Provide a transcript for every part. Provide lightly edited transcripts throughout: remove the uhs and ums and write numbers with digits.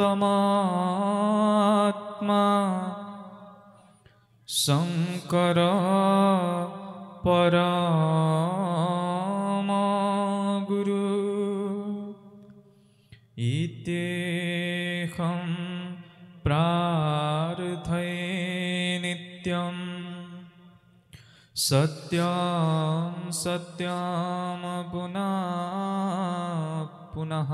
तमात्मा शंकर परम गुरु इत्येहं प्रार्थये नित्यं सत्यं सत्यं पुनः पुनः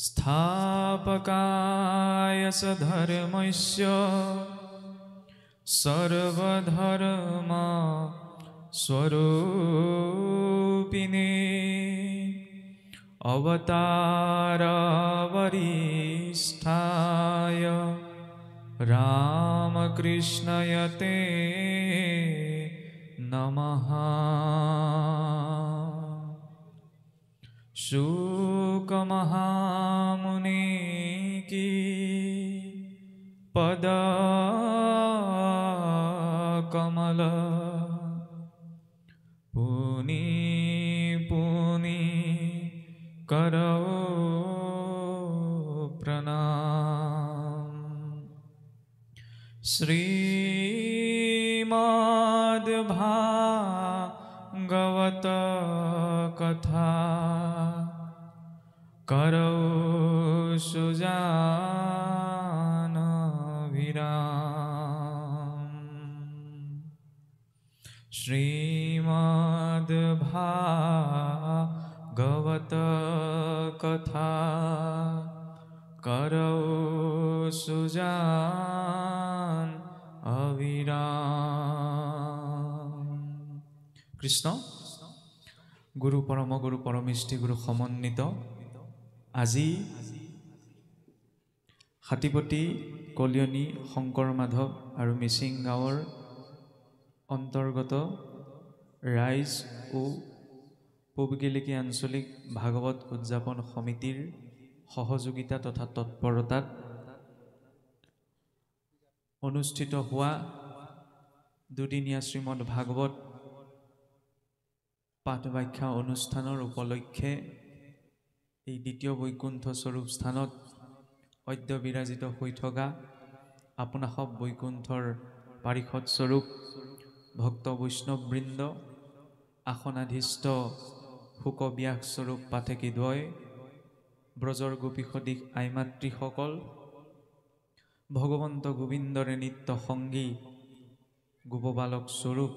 स्थापकाय सधर्मस्य सर्वधर्म स्वरूपिणे अवतार वरिष्ठाय रामकृष्णयते नमः। शुक महामुनि की पद कमल पुनि पुनि करो प्रणाम। श्रीमद्भागवत कथा करो सुजान विराम। श्रीमद्भागवत कथा करो सुजान अविराम। कृष्ण गुरु परम गुरु परमिष्टि गुरु समन्वित আজি হাতীপতি কলিয়নী শংকৰ মাধৱ আৰু মিচিং গাঁৱৰ অন্তৰ্গত ৰাইজ ও পূবগেলেকী আঞ্চলিক ভাগৱত উদযাপন সমিতিৰ সহযোগিতা তথা তৎপৰতাত অনুষ্ঠিত হোৱা দুদিনীয়া শ্ৰীমদ ভাগৱত পাঠ ব্যাখ্যা অনুষ্ঠানৰ উপলক্ষে এই দ্বিতীয় বৈকুণ্ঠ স্বৰূপ স্থানত অদ্য বিৰাজিত হৈ থকা আপোনা সব বৈকুণ্ঠৰ পাৰিষদ স্বৰূপ ভক্ত বৈষ্ণৱবৃন্দ আসনাধীষ্ঠ শোকব্যাস স্বৰূপ পাঠকীদ্বয় ব্ৰজৰ গোপী সদৃশ আইমাতৃসকল ভগৱন্ত গোবিন্দৰে নিত্য সংগী গোপবালক স্বৰূপ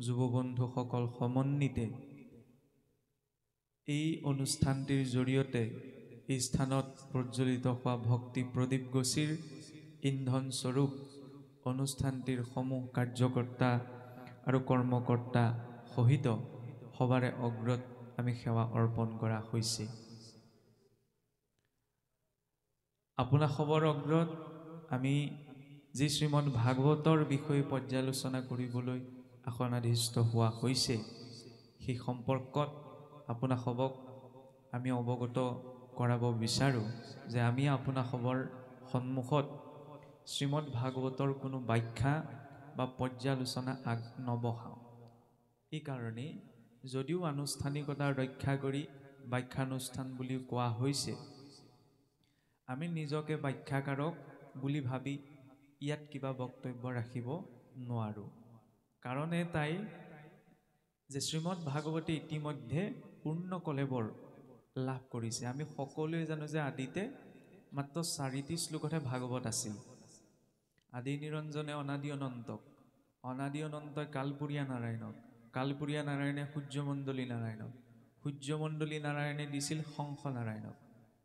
যুৱবন্ধুসকল সমন্বিতে এই অনুষ্ঠানটিৰ জৰিয়তে এই স্থানত প্ৰজ্বলিত হোৱা ভক্তি প্ৰদীপ গছিৰ ইন্ধন স্বৰূপ অনুষ্ঠানটিৰ সমূহ কাৰ্যকৰ্তা আৰু কৰ্মকৰ্তা সহিত সবাৰে অগ্ৰত আমি সেৱা অৰ্পণ কৰা হৈছে। আপোনা সবৰ অগ্ৰত আমি যি শ্ৰীমদ ভাগৱতৰ বিষয়ে পৰ্যালোচনা কৰিবলৈ আসনাধীষ্ঠ হোৱা হৈছে সেই সম্পৰ্কত আপোনা সবক আমি অৱগত কৰাব বিচাৰো যে আমি আপোনা সবৰ সন্মুখত শ্ৰীমদ ভাগৱতৰ কোনো ব্যাখ্যা বা পৰ্যালোচনা আগ নবঢ়াওঁ। এই কাৰণে যদিও আনুষ্ঠানিকতা ৰক্ষা কৰি ব্যাখ্যানুষ্ঠান বুলি কোৱা হৈছে আমি নিজকে ব্যাখ্যাকাৰক বুলি ভাবি ইয়াত কিবা বক্তব্য ৰাখিব নোৱাৰো। কাৰণ এটাই যে শ্ৰীমদ ভাগৱতে ইতিমধ্যে পূৰ্ণ কলেবৰ লাভ কৰিছে। আমি সকলোৱে জানো যে আদিতে মাত্ৰ 4টি শ্লোকতহে ভাগৱত আছিল। আদি নিৰঞ্জনে অনাদি অনন্তক, অনাদি অনন্তই কালপুৰীয়া নাৰায়ণক, কালপুৰীয়া নাৰায়ণে সূৰ্যমণ্ডলী নাৰায়ণক, সূৰ্যমণ্ডলী নাৰায়ণে দিছিল হংস নাৰায়ণক,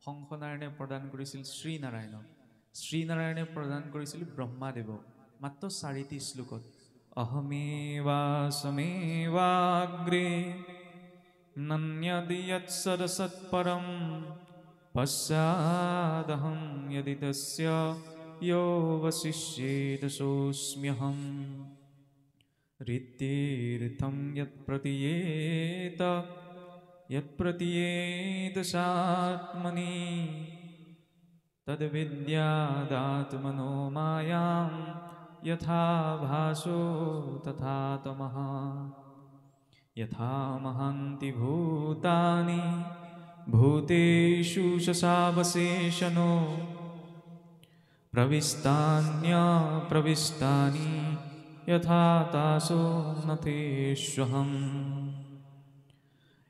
হংস নাৰায়ণে প্ৰদান কৰিছিল শ্ৰীনাৰায়ণক, শ্ৰীনাৰায়ণে প্ৰদান কৰিছিল ব্ৰহ্মাদেৱক। মাত্ৰ 4টি শ্লোকত অহমেৱাসমেৱাগ্ৰে নন্যদি যৎসদসৎপৰম পশ্চাদহং यदि तस्य यो वसिष्येत सोऽस्म्यहम् ऋतीर्थं यत्प्रतीयेत सात्मनि तद्विद्यादात्मनो मायां यथा भासो तथा तमः यथा महान्ति भूतानि भूतेषु शशावशेषनो प्रविष्टानि यथा तासो नथेष्वहम्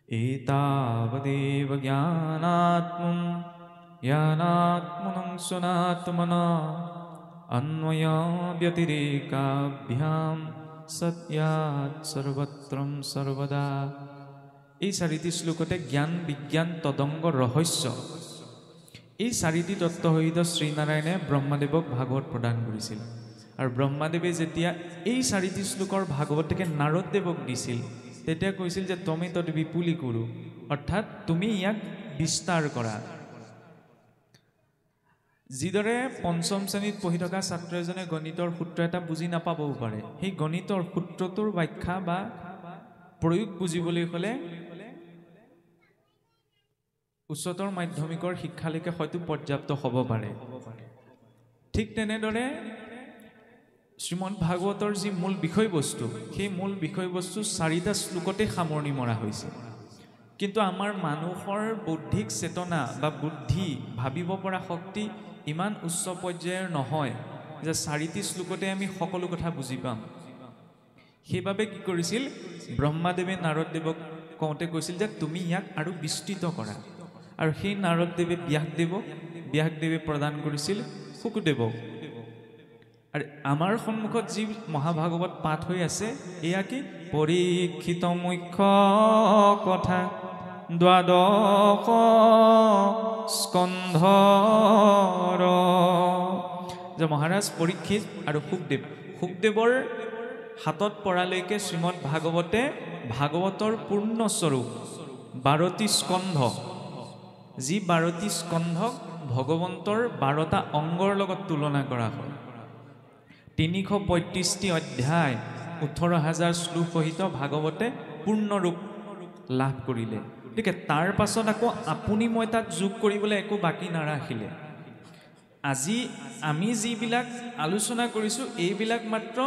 एतावदेव ज्ञानात्मनं सुनात्मना अन्वया व्यतिरेकाभ्याम सत्यात् सर्वत्रं सर्वदा। এই চাৰিটি শ্লোকতে জ্ঞান বিজ্ঞান তদংগ ৰহস্য এই চাৰিটি তত্ত্ব সহিত শ্ৰীনাৰায়ণে ব্ৰহ্মাদেৱক ভাগৱত প্ৰদান কৰিছিল। আৰু ব্ৰহ্মাদেৱে যেতিয়া এই চাৰিটি শ্লোকৰ ভাগৱতকে নাৰদদেৱক দিছিল তেতিয়া কৈছিল যে তুমি তদ বিপুলি কুৰু, অৰ্থাৎ তুমি ইয়াক বিস্তাৰ কৰা। যিদৰে পঞ্চম শ্ৰেণীত পঢ়ি থকা ছাত্ৰ এজনে গণিতৰ সূত্ৰ এটা বুজি নাপাবও পাৰে, সেই গণিতৰ সূত্ৰটোৰ ব্যাখ্যা বা প্ৰয়োগ বুজিবলৈ হ'লে উচ্চতৰ মাধ্যমিকৰ শিক্ষালৈকে হয়তো পৰ্যাপ্ত হ'ব পাৰে। ঠিক তেনেদৰে শ্ৰীমদ ভাগৱতৰ যি মূল বিষয়বস্তু, সেই মূল বিষয়বস্তু চাৰিটা শ্লোকতে সামৰণি মৰা হৈছে। কিন্তু আমাৰ মানুহৰ বৌদ্ধিক চেতনা বা বুদ্ধি, ভাবিব পৰা শক্তি ইমান উচ্চ পৰ্যায়ৰ নহয় যে চাৰিটি শ্লোকতে আমি সকলো কথা বুজি পাম। সেইবাবে কি কৰিছিল, ব্ৰহ্মাদেৱে নাৰদদেৱক কওঁতে কৈছিল যে তুমি ইয়াক আৰু বিস্তৃত কৰা। আৰু সেই নাৰদদেৱে ব্যাসদেৱে প্ৰদান কৰিছিল শুকদেৱক। আৰু আমাৰ সন্মুখত যি মহাভাগৱত পাঠ হৈ আছে এয়া কি, পৰীক্ষিত মুখ্য কথা দ্বাদশ স্কন্ধৰ, যে মহাৰাজ পৰীক্ষিত আৰু শুকদেৱৰ হাতত পৰালৈকে শ্ৰীমদ ভাগৱতে ভাগৱতৰ পূৰ্ণস্বৰূপ 12টি স্কন্ধ, যি 12টি স্কন্ধক ভগৱন্তৰ 12টা অংগৰ লগত তুলনা কৰা হয়। 335টি অধ্যায় 18,000 শ্লোক সহিত ভাগৱতে পূৰ্ণৰূপ লাভ কৰিলে। গতিকে তাৰ পাছত আকৌ আপুনি মই তাত যোগ কৰিবলৈ একো বাকী নাৰাখিলে। আজি আমি যিবিলাক আলোচনা কৰিছোঁ এইবিলাক মাত্ৰ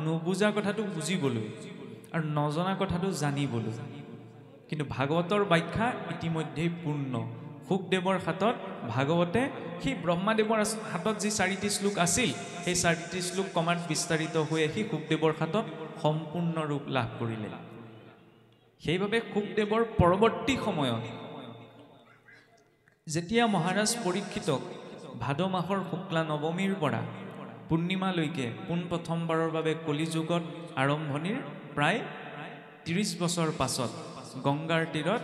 নুবুজা কথাটো বুজিবলৈ আৰু নজনা কথাটো জানিবলৈ। কিন্তু ভাগৱতৰ ব্যাখ্যা ইতিমধ্যেই পূৰ্ণ। শুকদেৱৰ হাতত ভাগৱতে সেই ব্ৰহ্মাদেৱৰ হাতত যি 4টি শ্লোক আছিল সেই 4টি শ্লোক ক্ৰমাৎ বিস্তাৰিত হৈ আহি শুকদেৱৰ হাতত সম্পূৰ্ণ ৰূপ লাভ কৰিলে। সেইবাবে শুকদেৱৰ পৰৱৰ্তী সময়ত যেতিয়া মহাৰাজ পৰীক্ষিতক ভাদ মাহৰ শুক্লা নৱমীৰ পৰা পূৰ্ণিমালৈকে পোনপ্ৰথমবাৰৰ বাবে কলিযুগত আৰম্ভণিৰ প্ৰায় 30 বছৰ পাছত গংগাৰ তীৰত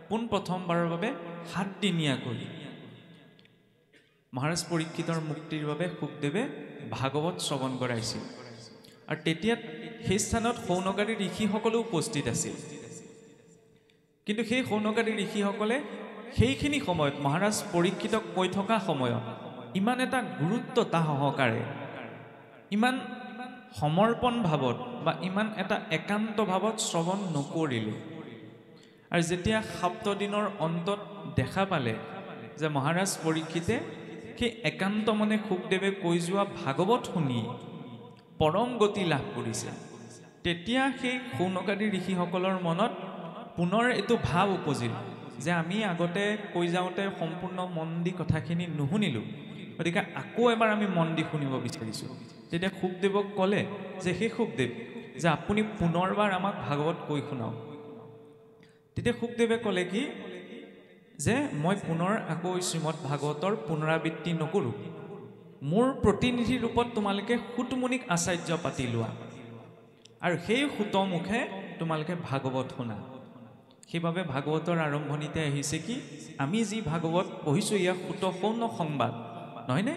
পোনপ্ৰথমবাৰৰ বাবে 7 দিনীয়াকৈ মহাৰাজ পৰীক্ষিতৰ মুক্তিৰ বাবে শুকদেৱে ভাগৱত শ্ৰৱণ কৰাইছিল। আৰু তেতিয়া সেই স্থানত শৌনকাদি ঋষিসকলো উপস্থিত আছিল। কিন্তু সেই শৌনকাদি ঋষিসকলে সেইখিনি সময়ত মহাৰাজ পৰীক্ষিতক কৈ থকা সময়ত ইমান এটা গুৰুত্বতা সহকাৰে, ইমান সমৰ্পণ ভাৱত বা ইমান এটা একান্ত ভাৱত শ্ৰৱণ নকৰিলে। আৰু যেতিয়া 7 দিনৰ অন্তত দেখা পালে যে মহাৰাজ পৰীক্ষিতে সেই একান্ত মনে শুকদেৱে কৈ যোৱা ভাগৱত শুনি পৰম গতি লাভ কৰিছে, তেতিয়া সেই শৌনকাদি ঋষিসকলৰ মনত পুনৰ এইটো ভাৱ উপজিল যে আমি আগতে কৈ যাওঁতে সম্পূৰ্ণ মন দি কথাখিনি নুশুনিলোঁ, গতিকে আকৌ এবাৰ আমি মন দি শুনিব বিচাৰিছোঁ। তেতিয়া শুকদেৱক ক'লে যে সেই শুকদেৱ, যে আপুনি পুনৰবাৰ আমাক ভাগৱত কৈ শুনাওক। তেতিয়া শুকদেৱে ক'লে কি, যে মই পুনৰ আকৌ শ্ৰীমদ ভাগৱতৰ পুনৰাবৃত্তি নকৰোঁ, মোৰ প্ৰতিনিধি ৰূপত তোমালোকে সুতমুনিক আচাৰ্য পাতি লোৱা আৰু সেই সুতমুখে তোমালোকে ভাগৱত শুনা। সেইবাবে ভাগৱতৰ আৰম্ভণিতে আহিছে কি, আমি যি ভাগৱত পঢ়িছোঁ এয়া সুত শৌন সংবাদ, নহয়নে?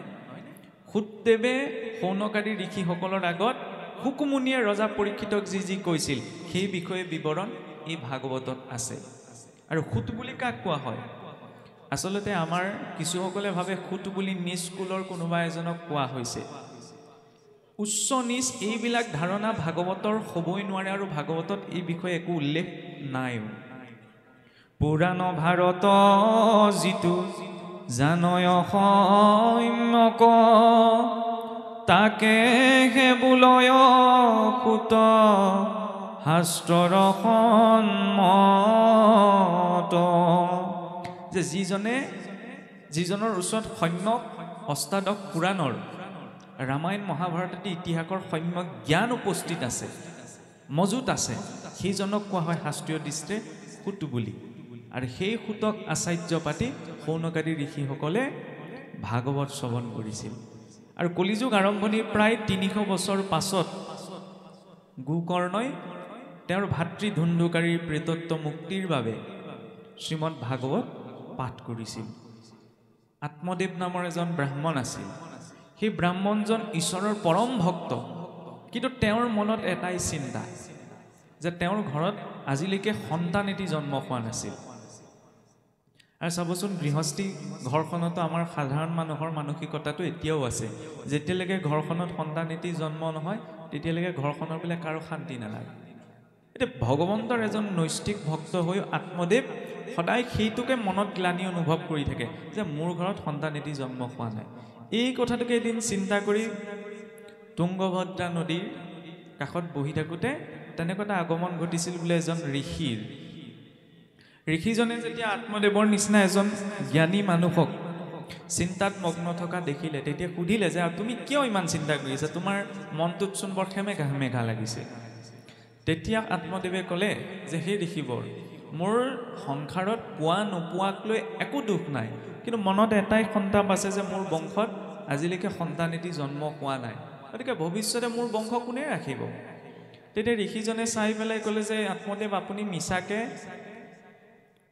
শুকদেৱে শৌনকাদি ঋষিসকলৰ আগত শুকমুনিয়ে ৰজা পৰীক্ষিতক যি কৈছিল সেই বিষয়ে বিৱৰণ এই ভাগৱতত আছে। আৰু সুত বুলি কাক কোৱা হয়? আচলতে আমাৰ কিছুসকলে ভাবে সুত বুলি নিজ কুলৰ কোনোবা এজনক কোৱা হৈছে। উচ্চ নিজ এইবিলাক ধাৰণা ভাগৱতৰ হ'বই নোৱাৰে আৰু ভাগৱতত এই বিষয়ে একো উল্লেখ নাই। পুৰাণ ভাৰত যিটো জানয় সম্যক, তাকে হে বোলয় সুত শাস্ত্ৰৰ সন্মত। যে যিজনৰ ওচৰত সম্যক অষ্টাদশ পুৰাণৰ ৰামায়ণ মহাভাৰত আদি ইতিহাসৰ সম্যক জ্ঞান উপস্থিত আছে, মজুত আছে, সেইজনক কোৱা হয় শাস্ত্ৰীয় দৃষ্টিৰে সূত বুলি। আৰু সেই সূতক আচাৰ্য পাতি শৌনকাদি ঋষিসকলে ভাগৱত শ্ৰৱণ কৰিছিল। আৰু কলিযুগ আৰম্ভণিৰ প্ৰায় ৩০০ বছৰ পাছত গোকৰ্ণই তেওঁৰ ভাতৃ ধুন্ধুকাৰীৰ প্ৰেতত্ব মুক্তিৰ বাবে শ্ৰীমদ ভাগৱত পাঠ কৰিছিল। আত্মদেৱ নামৰ এজন ব্ৰাহ্মণ আছিল। সেই ব্ৰাহ্মণজন ঈশ্বৰৰ পৰম ভক্ত, কিন্তু তেওঁৰ মনত এটাই চিন্তা যে তেওঁৰ ঘৰত আজিলৈকে সন্তান এটি জন্ম হোৱা নাছিল। আৰু চাবচোন, গৃহস্থী ঘৰখনতো আমাৰ সাধাৰণ মানুহৰ মানসিকতাটো এতিয়াও আছে, যেতিয়ালৈকে ঘৰখনত সন্তান এটি জন্ম নহয় তেতিয়ালৈকে ঘৰখনৰ বোলে কাৰো শান্তি নালাগে। এতিয়া ভগৱন্তৰ এজন নৈষ্ঠিক ভক্ত হৈ আত্মদেৱ সদায় সেইটোকে মনত গ্লানি অনুভৱ কৰি থাকে যে মোৰ ঘৰত সন্তান এটি জন্ম হোৱা নাই। এই কথাটোকে এদিন চিন্তা কৰি তুংগভদ্ৰা নদীৰ কাষত বহি থাকোঁতে তেনেকুৱা এটা আগমন ঘটিছিল বোলে এজন ঋষিৰ। ঋষিজনে যেতিয়া আত্মদেৱৰ নিচিনা এজন জ্ঞানী মানুহক চিন্তাত মগ্ন থকা দেখিলে, তেতিয়া সুধিলে যে তুমি কিয় ইমান চিন্তা কৰি আছা, তোমাৰ মনটোত চোন বৰ সেমেকা লাগিছে। তেতিয়া আত্মদেৱে ক'লে যে সেই ঋষিবৰ, মোৰ সংসাৰত পোৱা নোপোৱাক লৈ একো দুখ নাই, কিন্তু মনত এটাই সন্তাপ আছে যে মোৰ বংশত আজিলৈকে সন্তান এটি জন্ম হোৱা নাই, গতিকে ভৱিষ্যতে মোৰ বংশ কোনে ৰাখিব। তেতিয়া ঋষিজনে চাই পেলাই ক'লে যে আত্মদেৱ, আপুনি মিছাকে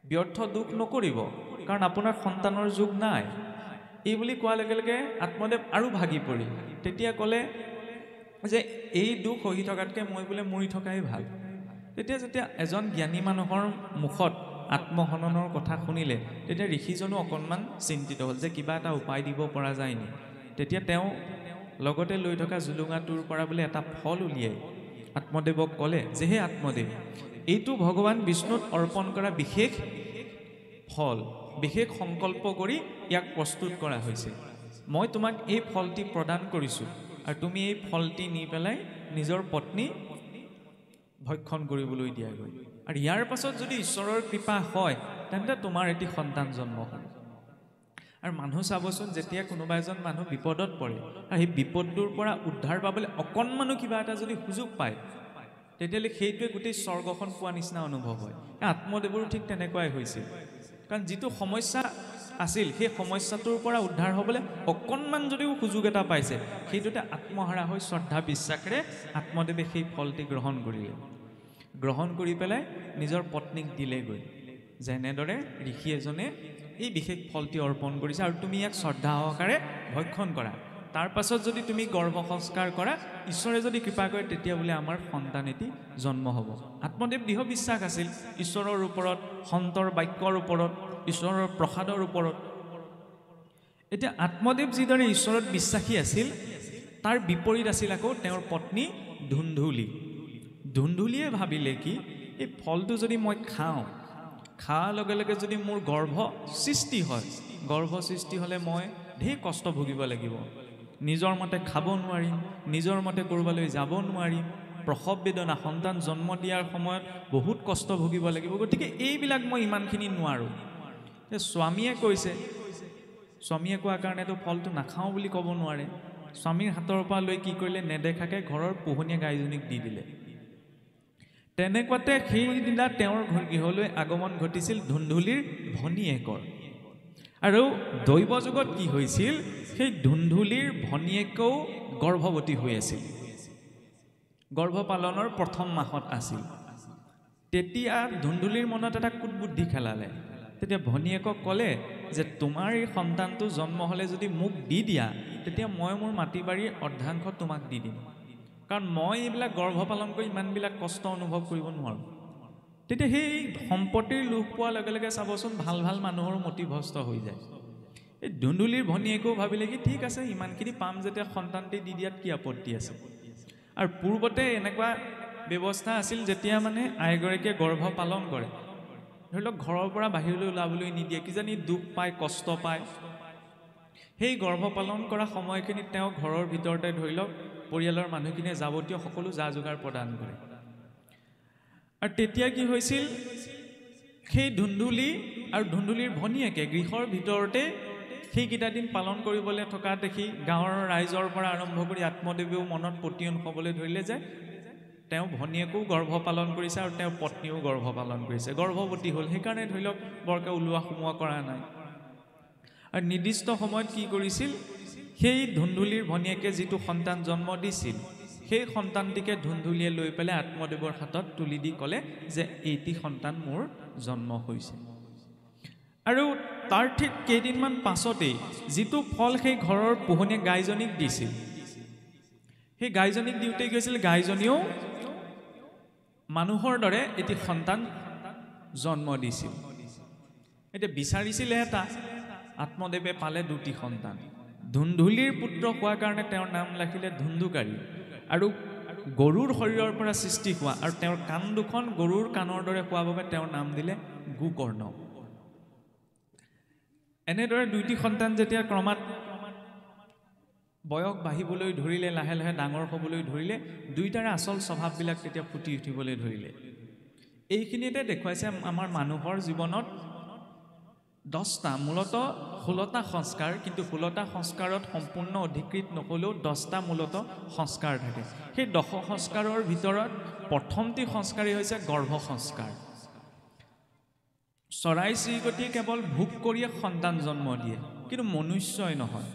ব্যৰ্থ দুখ নকৰিব, কাৰণ আপোনাৰ সন্তানৰ যুগ নাই। এই বুলি কোৱাৰ লগে লগে আত্মদেৱ আৰু ভাগি পৰি তেতিয়া ক'লে যে এই দুখ সহি থকাতকৈ মই বোলে মৰি থকাই ভাল। তেতিয়া যেতিয়া এজন জ্ঞানী মানুহৰ মুখত আত্মহননৰ কথা শুনিলে, তেতিয়া ঋষিজনো অকণমান চিন্তিত হ'ল যে কিবা এটা উপায় দিব পৰা যায় নি। তেতিয়া তেওঁ লগতে লৈ থকা জুলুঙাটোৰ পৰা বোলে এটা ফল উলিয়াই আত্মদেৱক ক'লে যে হে আত্মদেৱ, এইটো ভগৱান বিষ্ণুত অৰ্পণ কৰা বিশেষ ফল, বিশেষ সংকল্প কৰি ইয়াক প্ৰস্তুত কৰা হৈছে। মই তোমাক এই ফলটি প্ৰদান কৰিছোঁ আৰু তুমি এই ফলটি নি পেলাই নিজৰ পত্নী ভক্ষণ কৰিবলৈ দিয়াগৈ। আৰু ইয়াৰ পাছত যদি ঈশ্বৰৰ কৃপা হয় তেন্তে তোমাৰ এটি সন্তান জন্ম হ'ব। আৰু মানুহ চাবচোন, যেতিয়া কোনোবা এজন মানুহ বিপদত পৰে আৰু সেই বিপদটোৰ পৰা উদ্ধাৰ পাবলৈ অকণমানো কিবা এটা যদি সুযোগ পায়, তেতিয়াহ'লে সেইটোৱে গোটেই স্বৰ্গখন পোৱা নিচিনা অনুভৱ হয়। আত্মদেৱৰো ঠিক তেনেকুৱাই হৈছিল, কাৰণ যিটো সমস্যা আছিল সেই সমস্যাটোৰ পৰা উদ্ধাৰ হ'বলৈ অকণমান যদিও সুযোগ এটা পাইছে, সেইটোতে আত্মহাৰা হৈ শ্ৰদ্ধা বিশ্বাসেৰে আত্মদেৱে সেই ফলটি গ্ৰহণ কৰিলে। গ্ৰহণ কৰি পেলাই নিজৰ পত্নীক দিলেগৈ, যেনেদৰে ঋষি এজনে এই বিশেষ ফলটি অৰ্পণ কৰিছে আৰু তুমি ইয়াক শ্ৰদ্ধা সহকাৰে ভক্ষণ কৰা। তাৰ পাছত যদি তুমি গৰ্ভ সংস্কাৰ কৰা, ঈশ্বৰে যদি কৃপা কৰে তেতিয়া বোলে আমাৰ সন্তান এটি জন্ম হ'ব। আত্মদেৱ দৃঢ় বিশ্বাস আছিল ঈশ্বৰৰ ওপৰত, সন্তৰ বাক্যৰ ওপৰত, ঈশ্বৰৰ প্ৰসাদৰ ওপৰত। এতিয়া আত্মদেৱ যিদৰে ঈশ্বৰত বিশ্বাসী আছিল, তাৰ বিপৰীত আছিল আকৌ তেওঁৰ পত্নী ধুন্ধুলি। ধুন্ধুলিয়ে ভাবিলে কি, এই ফলটো যদি মই খাওঁ, খোৱাৰ লগে লগে যদি মোৰ গৰ্ভ সৃষ্টি হয়, গৰ্ভ সৃষ্টি হ'লে মই ঢেৰ কষ্ট ভুগিব লাগিব, নিজৰ মতে খাব নোৱাৰিম, নিজৰ মতে ক'ৰবালৈ যাব নোৱাৰিম, প্ৰসৱ বেদনা, সন্তান জন্ম দিয়াৰ সময়ত বহুত কষ্ট ভুগিব লাগিব, গতিকে এইবিলাক মই ইমানখিনি নোৱাৰোঁ। স্বামীয়ে কৈছে, স্বামীয়ে কোৱাৰ কাৰণেতো ফলটো নাখাওঁ বুলি ক'ব নোৱাৰে। স্বামীৰ হাতৰ পৰা লৈ কি কৰিলে, নেদেখাকৈ ঘৰৰ পোহনীয়া গাইজনীক দি দিলে। তেনেকুৱাতে সেইদিনা তেওঁৰ গৃহলৈ আগমন ঘটিছিল ধুন্ধুলিৰ ভনীয়েকৰ। আৰু দৈৱ যুগত কি হৈছিল, সেই ধুন্ধুলিৰ ভনীয়েকেও গৰ্ভৱতী হৈ আছিল, গৰ্ভপালনৰ প্ৰথম মাহত আছিল। তেতিয়া ধুন্ধুলিৰ মনত এটা কুটবুদ্ধি খেলালে। তেতিয়া ভনীয়েকক ক'লে যে তোমাৰ এই সন্তানটো জন্ম হ'লে যদি মোক দি দিয়া, তেতিয়া মই মোৰ মাটি বাৰীৰ অৰ্ধাংশ তোমাক দি দিম, কাৰণ মই এইবিলাক গৰ্ভপালন কৰি ইমানবিলাক কষ্ট অনুভৱ কৰিব নোৱাৰোঁ। তেতিয়া সেই সম্পত্তিৰ লোভ পোৱাৰ লগে লগে চাবচোন, ভাল ভাল মানুহৰো মতিভ্ৰষ্ট হৈ যায়। এই ধুন্ধুলিৰ ভনীয়েকেও ভাবিলে কি, ঠিক আছে, ইমানখিনি পাম যেতিয়া সন্তানটি দি দিয়াত কি আপত্তি আছে। আৰু পূৰ্বতে এনেকুৱা ব্যৱস্থা আছিল, যেতিয়া মানে আইগৰাকীয়ে গৰ্ভ পালন কৰে, ধৰি লওক ঘৰৰ পৰা বাহিৰলৈ ওলাবলৈ নিদিয়ে, কিজানি দুখ পায়, কষ্ট পায়, সেই গৰ্ভ পালন কৰা সময়খিনিত তেওঁ ঘৰৰ ভিতৰতে ধৰি লওক পৰিয়ালৰ মানুহখিনিয়ে যাৱতীয় সকলো যা যোগাৰ প্ৰদান কৰে। আৰু তেতিয়া কি হৈছিল, সেই ধুন্দুলি আৰু ধুন্দুলিৰ ভনীয়েকে গৃহৰ ভিতৰতে সেইকেইটা দিন পালন কৰিবলৈ থকা দেখি গাঁৱৰ ৰাইজৰ পৰা আৰম্ভ কৰি আত্মদেৱেও মনত পতিয়ন হ'বলৈ ধৰিলে যে তেওঁ ভনীয়েকো গৰ্ভ পালন কৰিছে আৰু তেওঁৰ পত্নীও গৰ্ভ পালন কৰিছে, গৰ্ভৱতী হ'ল। সেইকাৰণে ধৰি লওক বৰকৈ ওলোৱা সোমোৱা কৰা নাই। আৰু নিৰ্দিষ্ট সময়ত কি কৰিছিল, সেই ধুন্দুলিৰ ভনীয়েকে যিটো সন্তান জন্ম দিছিল সেই সন্তানটিকে ধুন্দুলিয়ে লৈ পেলাই আত্মদেৱৰ হাতত তুলি দি ক'লে যে এইটি সন্তান মোৰ জন্ম হৈছে। আৰু তাৰ ঠিক কেইদিনমান পাছতেই যিটো ফল সেই ঘৰৰ পোহনীয়া গাইজনীক দিছিল, সেই গাইজনীক দিওঁতে গৈছিল, গাইজনীও মানুহৰ দৰে এটি সন্তান জন্ম দিছিল। এতিয়া বিচাৰিছিলে এটা, আত্মদেৱে পালে দুটি সন্তান। ধুন্দুলিৰ পুত্ৰ হোৱাৰ কাৰণে তেওঁৰ নাম ৰাখিলে ধুন্দুকাৰী, আৰু গৰুৰ শৰীৰৰ পৰা সৃষ্টি হোৱা আৰু তেওঁৰ কাণ দুখন গৰুৰ কাণৰ দৰে হোৱাৰ বাবে তেওঁৰ নাম দিলে গোকৰ্ণ। এনেদৰে দুইটি সন্তান যেতিয়া ক্ৰমাৎ বয়স বাঢ়িবলৈ ধৰিলে, লাহে লাহে ডাঙৰ হ'বলৈ ধৰিলে, দুইটাৰে আচল স্বভাৱবিলাক তেতিয়া ফুটি উঠিবলৈ ধৰিলে। এইখিনিতে দেখুৱাইছে আমাৰ মানুহৰ জীৱনত 10টা, মূলতঃ 16টা সংস্কাৰ, কিন্তু 16টা সংস্কাৰত সম্পূৰ্ণ অধিকৃত নহ'লেও 10টা মূলতঃ সংস্কাৰ থাকে। সেই 10 সংস্কাৰৰ ভিতৰত প্ৰথমটি সংস্কাৰেই হৈছে গৰ্ভ সংস্কাৰ। চৰাই চিৰিকটি কেৱল ভোগ কৰিয়ে সন্তান জন্ম দিয়ে, কিন্তু মনুষ্যই নহয়।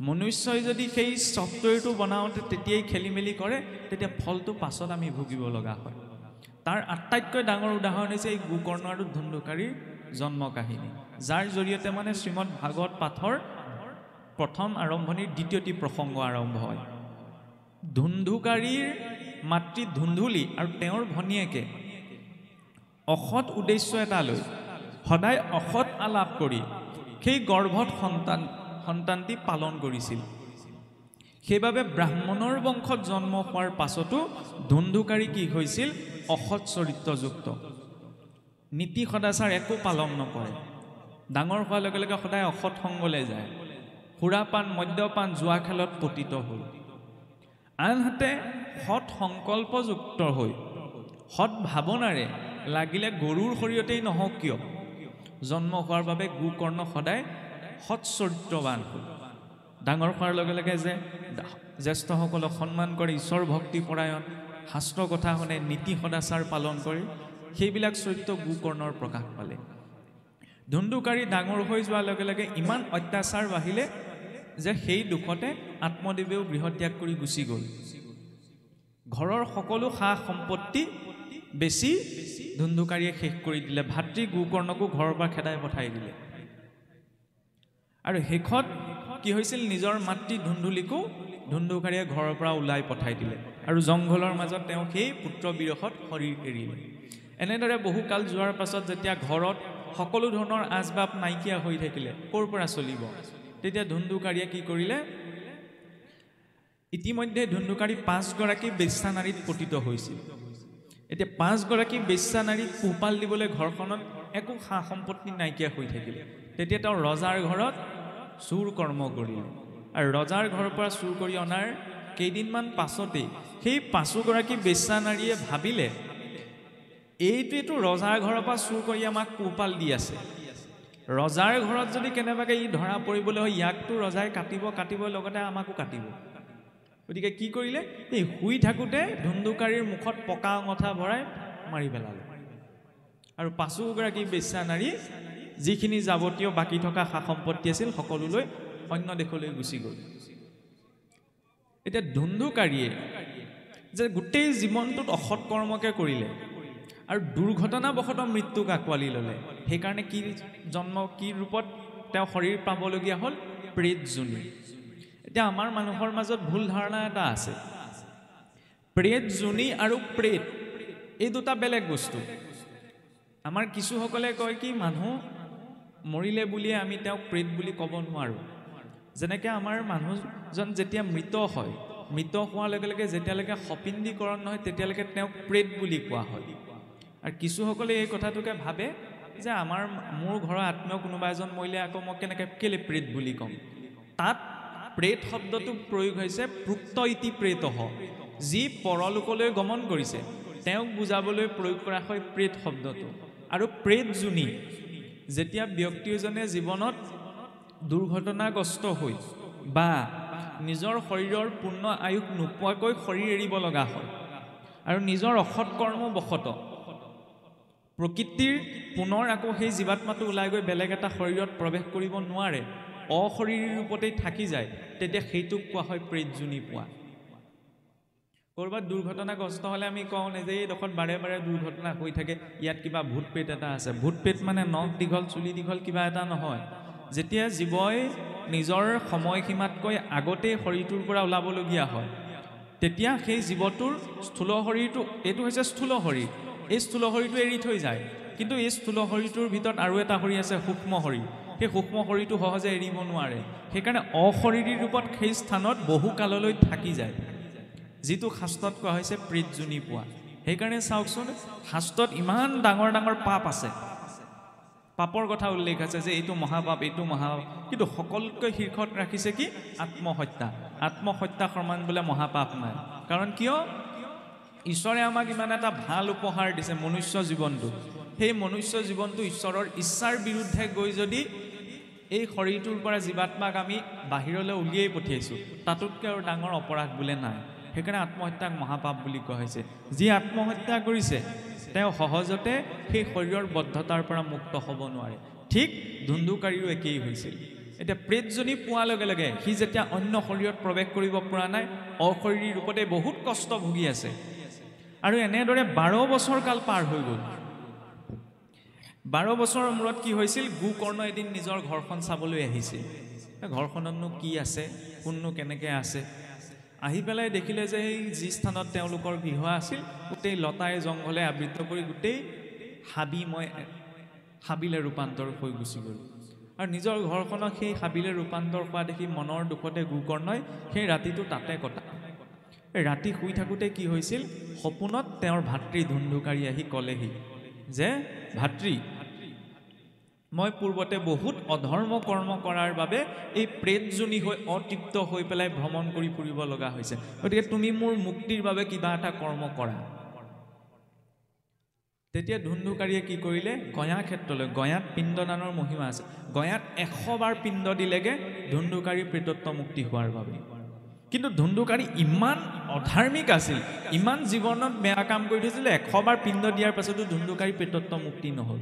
মনুষ্যই যদি সেই ছফ্টৱেৰটো বনাওঁতে তেতিয়াই খেলি মেলি কৰে, তেতিয়া ফলটো পাছত আমি ভুগিব লগা হয়। তাৰ আটাইতকৈ ডাঙৰ উদাহৰণ হৈছে এই গোকৰ্ণ আৰু ধুন্দুকাৰীৰ জন্ম কাহিনী, যাৰ জৰিয়তে মানে শ্ৰীমদ ভাগৱত পাঠৰ প্ৰথম আৰম্ভণিৰ দ্বিতীয়টি প্ৰসংগ আৰম্ভ হয়। ধুন্দুকাৰীৰ মাতৃ ধুন্দুলি আৰু তেওঁৰ ভনীয়েকে অসৎ উদ্দেশ্য এটা লৈ সদায় অসৎ আলাপ কৰি সেই গৰ্ভত সন্তানটি পালন কৰিছিল। সেইবাবে ব্ৰাহ্মণৰ বংশত জন্ম হোৱাৰ পাছতো ধুন্দুকাৰী কি হৈছিল, অসৎ চৰিত্ৰযুক্ত, নীতি সদাচাৰ একো পালন নকৰে। ডাঙৰ হোৱাৰ লগে লগে সদায় অসৎ সংগলৈ যায়, সুৰাপান মদ্যপান জুৱা খেলত পতিত হ'ল। আনহাতে সৎ সংকল্পযুক্ত হৈ সৎ ভাৱনাৰে লাগিলে গৰুৰ শৰীৰতেই নহওক কিয় জন্ম হোৱাৰ বাবে গোকৰ্ণ সদায় সৎ চৰিত্ৰৱান হ'ল। ডাঙৰ হোৱাৰ লগে লগে যে জ্যেষ্ঠসকলক সন্মান কৰে, ঈশ্বৰ ভক্তি পৰায়ণ, শাস্ত্ৰ কথা শুনে, নীতি সদাচাৰ পালন কৰি সেইবিলাক চৰিত্ৰ গোকৰ্ণৰ প্ৰকাশ পালে। ধুন্দুকাৰী ডাঙৰ হৈ যোৱাৰ লগে লগে ইমান অত্যাচাৰ বাঢ়িলে যে সেই দুখতে আত্মদেৱেও গৃহত্যাগ কৰি গুচি গ'ল। ঘৰৰ সকলো সা সম্পত্তি বেছি ধুন্দুকাৰীয়ে শেষ কৰি দিলে, ভাতৃ গোকৰ্ণকো ঘৰৰ পৰা খেদাই পঠাই দিলে। আৰু শেষত কি হৈছিল, নিজৰ মাতৃ ধুন্দুলিকো ধুন্দুকাৰীয়ে ঘৰৰ পৰা ওলাই পঠাই দিলে, আৰু জংঘলৰ মাজত তেওঁ সেই পুত্ৰ বিৰহত শৰীৰ এৰিলে। এনেদৰে বহুকাল যোৱাৰ পাছত যেতিয়া ঘৰত সকলো ধৰণৰ আচবাব নাইকিয়া হৈ থাকিলে, ক'ৰ পৰা চলিব, তেতিয়া ধুন্দুকাৰীয়ে কি কৰিলে, ইতিমধ্যে ধুন্দুকাৰী 5 গৰাকী বেশ্যা নাৰীত পতিত হৈছিল। এতিয়া 5 গৰাকী বেশ্যা নাৰীক পোহপাল দিবলৈ ঘৰখনত একো সা সম্পত্তি নাইকিয়া হৈ থাকিলে। তেতিয়া তেওঁ ৰজাৰ ঘৰত চুৰ কৰ্ম কৰিলে, আৰু ৰজাৰ ঘৰৰ পৰা চুৰ কৰি অনাৰ কেইদিনমান পাছতেই সেই 5 গৰাকী বেশ্যা নাৰীয়ে ভাবিলে, এইটোৱেতো ৰজাৰ ঘৰৰ পৰা চুৰ কৰি আমাক পোহপাল দি আছে, ৰজাৰ ঘৰত যদি কেনেবাকৈ ই ধৰা পৰিবলৈ হয়, ইয়াকতো ৰজাই কাটিব লগতে আমাকো কাটিব। গতিকে কি কৰিলে, এই শুই থাকোঁতে ধুন্দুকাৰীৰ মুখত পকা অঙঠা ভৰাই মাৰি পেলালে, আৰু 5 গৰাকী বেশ্যা নাৰী যিখিনি যাৱতীয় বাকী থকা সা সম্পত্তি আছিল সকলোলৈ অন্য দেশলৈ গুচি গ'ল। এতিয়া ধুন্দুকাৰীয়ে যে গোটেই জীৱনটোত অসৎ কৰ্মকে কৰিলে আৰু দুৰ্ঘটনাবশতঃ মৃত্যুক আঁকোৱালি ল'লে, সেইকাৰণে কি ৰূপত তেওঁ শৰীৰ পাবলগীয়া হ'ল, প্ৰেত যোনি। এতিয়া আমাৰ মানুহৰ মাজত ভুল ধাৰণা এটা আছে, প্ৰেত যোনি আৰু প্ৰেত এই দুটা বেলেগ বস্তু। আমাৰ কিছুসকলে কয় কি, মানুহ মৰিলে বুলিয়ে আমি তেওঁক প্ৰেত বুলি ক'ব নোৱাৰোঁ। যেনেকৈ আমাৰ মানুহজন যেতিয়া মৃত হয়, মৃত হোৱাৰ লগে লগে যেতিয়ালৈকে সপিণ্ডীকৰণ নহয় তেতিয়ালৈকে তেওঁক প্ৰেত বুলি কোৱা হয়। আৰু কিছুসকলে এই কথাটোকে ভাবে যে মোৰ ঘৰৰ আত্মীয় কোনোবা এজন মৰিলে আকৌ মই কেলে প্ৰেত বুলি ক'ম। তাত প্ৰেত শব্দটো প্ৰয়োগ হৈছে প্ৰোক্ত ইতি প্ৰেতঃ, যি পৰলোকলৈ গমন কৰিছে তেওঁক বুজাবলৈ প্ৰয়োগ কৰা হয় প্ৰেত শব্দটো। আৰু প্ৰেত যোনি যেতিয়া ব্যক্তি এজনে জীৱনত দুৰ্ঘটনাগ্ৰস্ত হৈ বা নিজৰ শৰীৰৰ পূৰ্ণ আয়ুস নোপোৱাকৈ শৰীৰ এৰিব লগা হয় আৰু নিজৰ অসৎ কৰ্মবশত প্ৰকৃতিৰ পুনৰ আকৌ সেই জীৱাত্মাটো ওলাই গৈ বেলেগ এটা শৰীৰত প্ৰৱেশ কৰিব নোৱাৰে, অশৰীৰী ৰূপতেই থাকি যায়, তেতিয়া সেইটোক কোৱা হয় প্ৰেতযোনি পোৱা। ক'ৰবাত দুৰ্ঘটনাগ্ৰস্ত হ'লে আমি কওঁ নে যে এইডোখৰত বাৰে বাৰে দুৰ্ঘটনা হৈ থাকে, ইয়াত কিবা ভূত প্ৰেত এটা আছে। ভূত প্ৰেত মানে নখ দীঘল চুলি দীঘল কিবা এটা নহয়। যেতিয়া জীৱই নিজৰ সময়সীমাতকৈ আগতেই শৰীৰটোৰ পৰা ওলাবলগীয়া হয়, তেতিয়া সেই জীৱটোৰ স্থূল শৰীৰটো, এইটো হৈছে স্থূল শৰীৰ, এই স্থূল শৰীৰটো এৰি থৈ যায়। কিন্তু এই স্থূল শৰীৰটোৰ ভিতৰত আৰু এটা শৰীৰ আছে সূক্ষ্ম শৰীৰ, সেই সূক্ষ্ম শৰীৰটো সহজে এৰিব নোৱাৰে। সেইকাৰণে অশৰীৰী ৰূপত সেই স্থানত বহু কাললৈ থাকি যায়, যিটো শাস্ত্ৰত কোৱা হৈছে প্ৰেতযোনি পোৱা। সেইকাৰণে চাওকচোন, শাস্ত্ৰত ইমান ডাঙৰ ডাঙৰ পাপ আছে, পাপৰ কথা উল্লেখ আছে যে এইটো মহাপাপ, এইটো মহাপাপ, কিন্তু সকলোতকৈ শীৰ্ষত ৰাখিছে কি? আত্মহত্যা। আত্মহত্যা সমান বোলে মহাপাপ নাই। কাৰণ কিয়? ঈশ্বৰে আমাক ইমান এটা ভাল উপহাৰ দিছে, মনুষ্য জীৱনটো। সেই মনুষ্য জীৱনটো ঈশ্বৰৰ ইচ্ছাৰ বিৰুদ্ধে গৈ যদি এই শৰীৰটোৰ পৰা জীৱাত্মাক আমি বাহিৰলৈ উলিয়াই পঠিয়াইছোঁ, তাতোতকৈ আৰু ডাঙৰ অপৰাধ বোলে নাই। সেইকাৰণে আত্মহত্যাক মহাপাপ বুলি কোৱা হৈছে। যি আত্মহত্যা কৰিছে তেওঁ সহজতে সেই শৰীৰৰ বদ্ধতাৰ পৰা মুক্ত হ'ব নোৱাৰে। ঠিক ধুন্দুকাৰীও একেই হৈছিল। এতিয়া প্ৰেতজনী পোৱাৰ লগে লগে সি যেতিয়া অন্য শৰীৰত প্ৰৱেশ কৰিব পৰা নাই, অশৰীৰী ৰূপতে বহুত কষ্ট ভুগি আছে। আৰু এনেদৰে 12 বছৰ কাল পাৰ হৈ গ'ল। 12 বছৰৰ মূৰত কি হৈছিল? গোকৰ্ণ এদিন নিজৰ ঘৰখন চাবলৈ আহিছিল। ঘৰখনতনো কি আছে, কোননো কেনেকৈ আছে, আহি পেলাই দেখিলে যে এই যি স্থানত তেওঁলোকৰ গৃহ আছিল গোটেই লতাই জংঘলে আবৃত কৰি গোটেই হাবিলে ৰূপান্তৰ হৈ গুচি গ'ল। আৰু নিজৰ ঘৰখনক সেই হাবিলে ৰূপান্তৰ হোৱা দেখি মনৰ দুখতে গোকৰ্ণই সেই ৰাতিটো তাতে কটালে। ৰাতি শুই থাকোঁতে কি হৈছিল? সপোনত তেওঁৰ ভাতৃ ধুন্দুকাৰী আহি ক'লেহি যে ভাতৃ, মই পূৰ্বতে বহুত অধৰ্ম কৰ্ম কৰাৰ বাবে এই প্ৰেতযোনি হৈ অতৃপ্ত হৈ পেলাই ভ্ৰমণ কৰি ফুৰিব লগা হৈছে, গতিকে তুমি মোৰ মুক্তিৰ বাবে কিবা এটা কৰ্ম কৰা। তেতিয়া ধুন্দুকাৰীয়ে কি কৰিলে? গঞা ক্ষেত্ৰলৈ, গঞাত পিণ্ডদানৰ মহিমা আছে, গঞাত 100 বাৰ পিণ্ড দিলেগে ধুন্দুকাৰীৰ প্ৰেতত্ব মুক্তি হোৱাৰ বাবে। কিন্তু ধুন্দুকাৰী ইমান অধাৰ্মিক আছিল, ইমান জীৱনত বেয়া কাম কৰি থৈছিলে, 100 বাৰ পিণ্ড দিয়াৰ পাছতো ধুন্দুকাৰী প্ৰেতত্ব মুক্তি নহ'ল।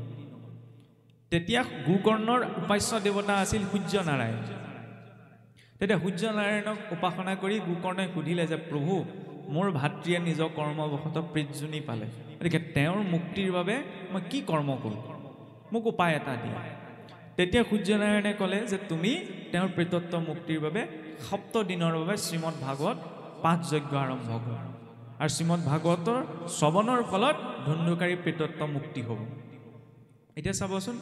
তেতিয়া গোকৰ্ণৰ উপাস্য দেৱতা আছিল সূৰ্যনাৰায়ণ। তেতিয়া সূৰ্যনাৰায়ণক উপাসনা কৰি গোকৰ্ণই সুধিলে যে প্ৰভু, মোৰ ভাতৃয়ে নিজৰ কৰ্মবশত প্ৰেতযোনি পালে, গতিকে তেওঁৰ মুক্তিৰ বাবে মই কি কৰ্ম কৰোঁ, মোক উপায় এটা দিয়া। তেতিয়া সূৰ্যনাৰায়ণে ক'লে যে তুমি তেওঁৰ প্ৰেতত্ব মুক্তিৰ বাবে 7 দিনৰ বাবে শ্ৰীমদ ভাগৱত পাঠ যজ্ঞ আৰম্ভ কৰা, আৰু শ্ৰীমদ ভাগৱতৰ শ্ৰৱণৰ ফলত ধুন্দুকাৰী প্ৰেতত্ব মুক্তি হ'ব। এতিয়া চাবচোন,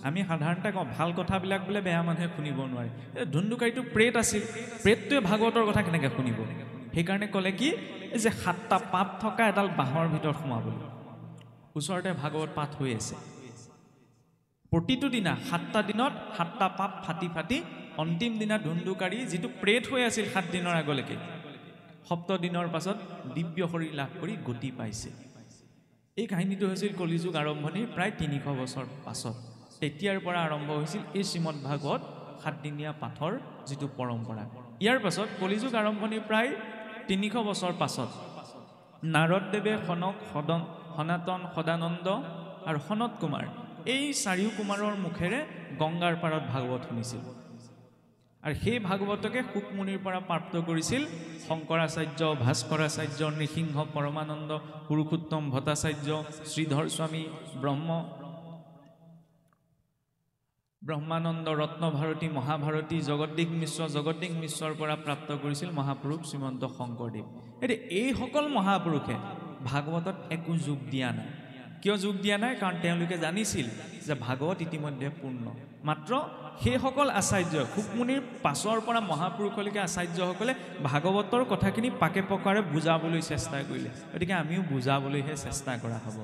আমি সাধাৰণতে কওঁ ভাল কথাবিলাক বোলে বেয়া মানুহে শুনিব নোৱাৰে। ধুন্দুকাৰীটো প্ৰেত আছিল, প্ৰেতটোৱে ভাগৱতৰ কথা কেনেকৈ শুনিব? সেইকাৰণে ক'লে কি যে 7টা পাত থকা এডাল বাঁহৰ ভিতৰত সোমাবলৈ। ওচৰতে ভাগৱত পাঠ হৈ আছে, প্ৰতিটো দিনা 7টা দিনত 7টা পাত ফাটি ফাটি অন্তিম দিনা ধুন্দুকাৰী যিটো প্ৰেত হৈ আছিল 7 দিনৰ আগলৈকে, 7 দিনৰ পাছত দিব্য শৰীৰ লাভ কৰি গতি পাইছে। এই কাহিনীটো হৈছিল কলিযুগ আৰম্ভণিৰ প্ৰায় 300 বছৰ পাছত। তেতিয়াৰ পৰা আৰম্ভ হৈছিল এই শ্ৰীমদ ভাগৱত 7 দিনীয়া পাঠৰ যিটো পৰম্পৰা। ইয়াৰ পাছত কলিযুগ আৰম্ভণিৰ প্ৰায় 300 বছৰ পাছত নাৰদদেৱে সনাতন, সদানন্দ আৰু সনত কুমাৰ, এই 4 কুমাৰৰ মুখেৰে গংগাৰ পাৰত ভাগৱত শুনিছিল। আৰু সেই ভাগৱতকে শুকমুনিৰ পৰা প্ৰাপ্ত কৰিছিল শংকৰাচাৰ্য, ভাস্কৰাচাৰ্য, নৃসিংহ পৰমানন্দ, পুৰুষোত্তম ভট্টাচাৰ্য, শ্ৰীধৰ স্বামী, ব্ৰহ্মানন্দ, ৰত্নভাৰতী, মহাভাৰতী, জগদ্দিশ মিশ্ৰৰ পৰা প্ৰাপ্ত কৰিছিল মহাপুৰুষ শ্ৰীমন্ত শংকৰদেৱ। এতিয়া এইসকল মহাপুৰুষে ভাগৱতত একো যোগ দিয়া নাই। কিয় যোগ দিয়া নাই? কাৰণ তেওঁলোকে জানিছিল যে ভাগৱত ইতিমধ্যে পূৰ্ণ। মাত্ৰ সেইসকল আচাৰ্য, শুকমুনিৰ পাছৰ পৰা মহাপুৰুষলৈকে আচাৰ্যসকলে ভাগৱতৰ কথাখিনি পাকে পকাৰে বুজাবলৈ চেষ্টা কৰিলে, গতিকে আমিও বুজাবলৈহে চেষ্টা কৰা হ'ব।